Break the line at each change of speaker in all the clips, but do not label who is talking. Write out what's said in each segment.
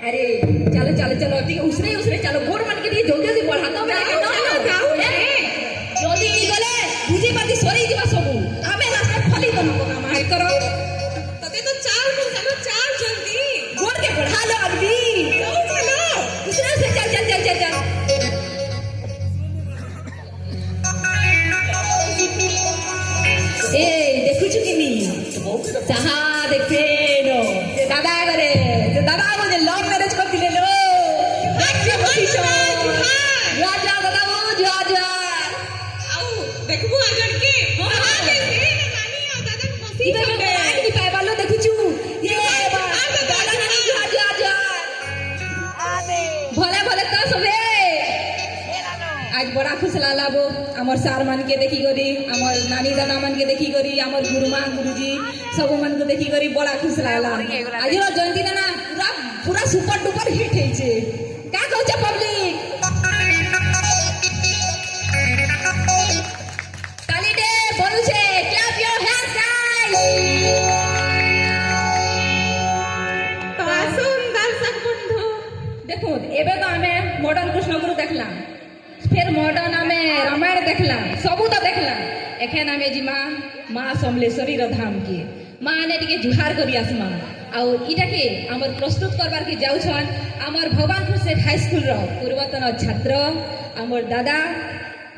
अरे चलो चलो चलो ठीक उसरे उसरे चलो गोड़ मन के लिए जल्दी जल्दी बढ़ा तो मैं जल्दी नहीं गले बुझे पाती सरी दिवा सबु आमे रास्ता फली तो नको काम है करो
तते तो चार को चलो चार जल्दी
गोड़ के बढ़ा लो अभी
चलो
उसरे से चल चल चल चल चल ए देखु छु किनी चाहा देखते नो से दादा करे से दादा मुझे लव मैरिज कर दिले लो देखियो बसीशो जुआ जुआ दादा वो जुआ जुआ
आओ देखबो आजन के हां देखे ना नानी आ दादा बसी
इबे में आग नी पाए बालो देखु छु ये दादा नानी जुआ जुआ जुआ आबे भले भले तो सबे आज बड़ा खुश लालाबो हमर सार मन के देखी करी हमर नानी दादा मन के देखी करी हमर गुरुमा गुरुजी सब मन को देखी करी बड़ा खुश लागला आज रो जयंती ना पूरा पूरा सुपर डुपर हिट है छे का कहू छ पब्लिक ताली दे बोलू छे क्लैप योर हैंड्स गाइस
तो सुंदर सब बंधु
देखो एबे तो हमें मॉडर्न कृष्ण गुरु देखला फिर मॉडर्न आमे रामायण देखला सबू तो देखला एखन आमे जिमा माँ समलेश्वरी धाम के माँ ने टिके जुहार करी आसमा आउ इटा के हमर प्रस्तुत करबार के जाउछन हमर भगवानपुर सेठ हाई स्कूल रो पूर्वतन छात्र हमर दादा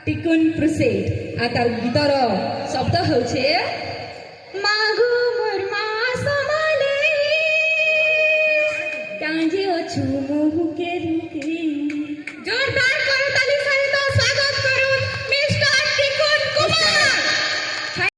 टिकुन प्रुसेट आ तार गीतर शब्द होछे मागु